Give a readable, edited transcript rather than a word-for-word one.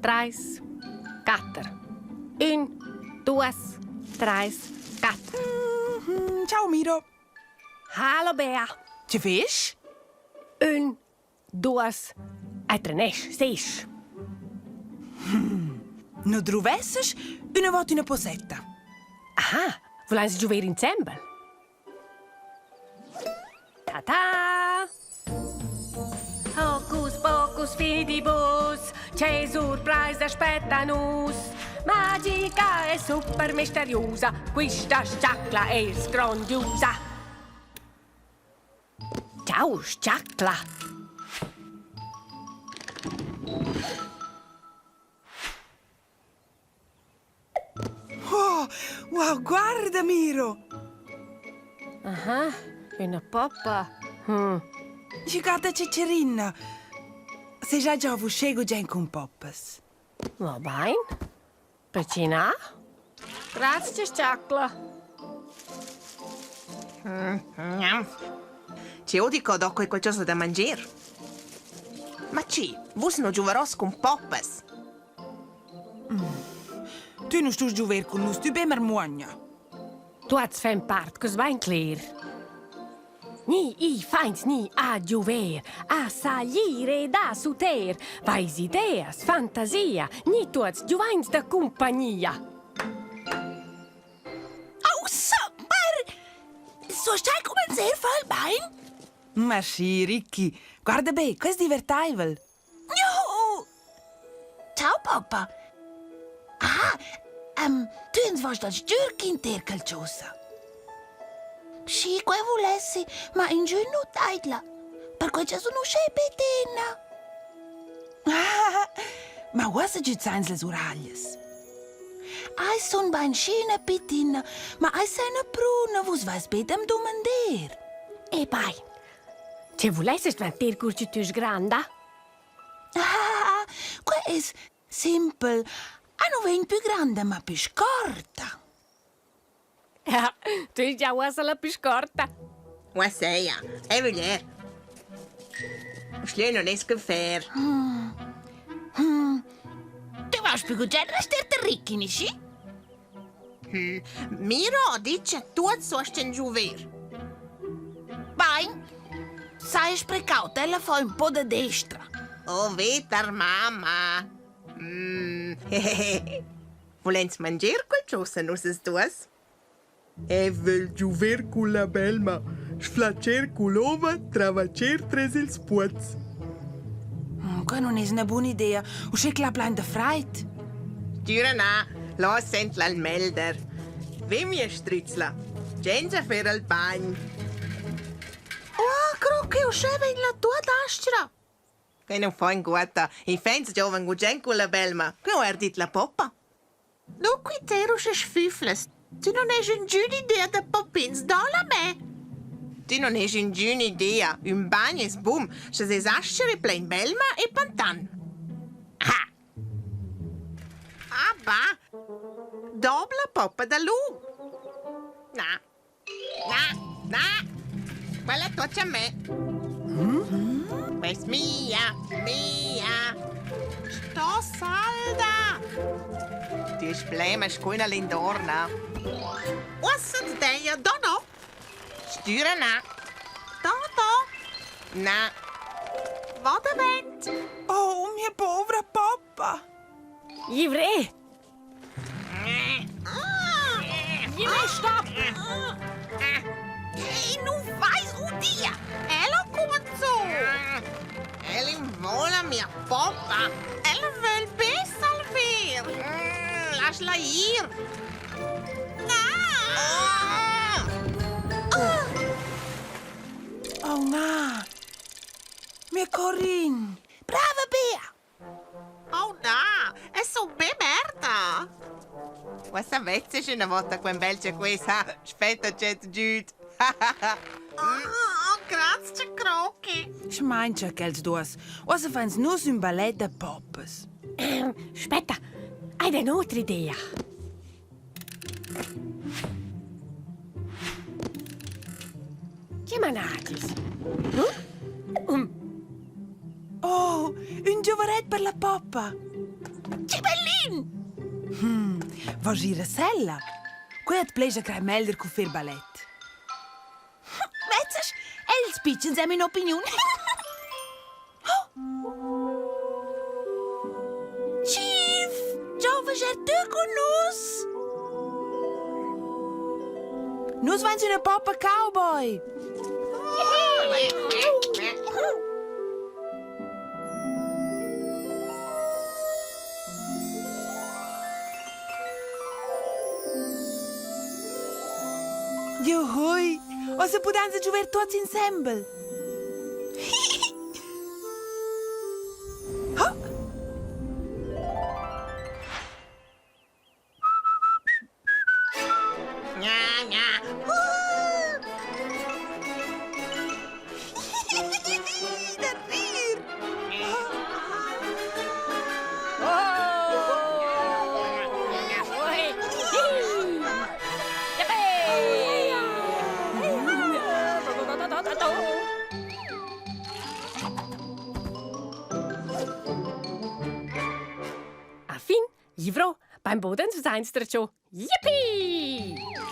treis, quattro. Un, duas, treis, quattro. Ciao Miro. Hallo Bea. Giavüschs? Un, duas, treis, seis. Non trovesses una volta una posetta. Aha, wollen Sie giocare insieme? Ta-ta! Hocus pocus fidibus, c'è surprise aspetta nus. Magica e super misteriosa, questa sciacla è grandiosa. Ciao, sciacla! Oh, wow, guarda Miro. Aha, una poppa. Giocata ciccerina. Se già giavüschs già con poppas. Ubain? Pagina? Grazie, sciacla. Ci dico dopo qualcosa da mangiare. Ma Voss non gioveros con poppas. Tu non stai giocare con noi, tu ben marmogna. Tu hast fan part, cos vain clear. Ni I feins ni a giover, a salire da suter, vais ideas, fantasia, ni tuats giuvains da compagnia. Super! So stai comencer fa il bain? Ma sì, Ricky. Guarda bene, questo è divertibile. No! Ciao, poppa. Tu ens vas dal stürkin terkelciosa. Sì, que volessi, ma in giù non taitla. Per cui c'è sono scepetina. Ma cosa ci sono le uraglias? Ai son bain schöne pitina, ma ai seine bruna, vos vas bedem domander. E bai, ce volesses vanter curcitus granda? Que es simpel. Non ven più grande, ma più corta. Tu già usa la piscorta. Wasseia, è vero. Schön non è scaffare. Tu vas più generare sterte ricchini, sì? Miro dice tu sost in giuver. Bain, sai sprecautella fa un po' da destra. Oh, vetar mamma. Volens mangiare qualcosa, non si stuas? Vel giuver con la belma, sflacer con l'ova, travacer tres ils puoz. Qua non è una buona idea. O c'è che la planta freit? Tyrana, los sent al melder. Wem je stritzla? Genza fer al bagn. Oh, creo che usceva in la tua dastra. Che non fa in guata. I fans giovan gugen con la belma. Che ho erdit la poppa? Nu qui terusche sfifles. Tu non hai un giù idea da popins dola me. Tu non hai in giù idea. Un bagno es boom. Se se saschere plein belma e pantan. Ha! Ah, ba! Dobla poppa da lu. Na. Quella toccia a me. Questa mia. Sto salda. Tu splema scoina l'indorna. Ossens deia, dono. Stura na. Dodo. Na. Vada vent. Oh, mia povera poppa. Ivre! Ivre, stop! Ei, não faz um dia. Ela começou. Ela invola minha poppa. Ela vill bem salver. Lascia ir. Oh, no. Mia Corinne. Brava, Bea. Oh, no. É só bem merda. Questa vezza c'è una volta con belce questa. Aspetta, c'è giut. Grazie, Croci. Schmeincha, che els duas. Osa fans nus un ballet de poppas. Aspetta, hai un'altra idea. Che managis? Oh, un giovaret per la poppa. Vols ir a sella? Quei et pleja crai melder cu fer ballet. Vezzas, els pitchens hem in opiniun. Chief, giovas er tu con nus? Nus vain una poppa cowboy. Juhui! O să putem să giuver toți ensemble. Affin, Ivro, beim Boden zu sein, Yippie!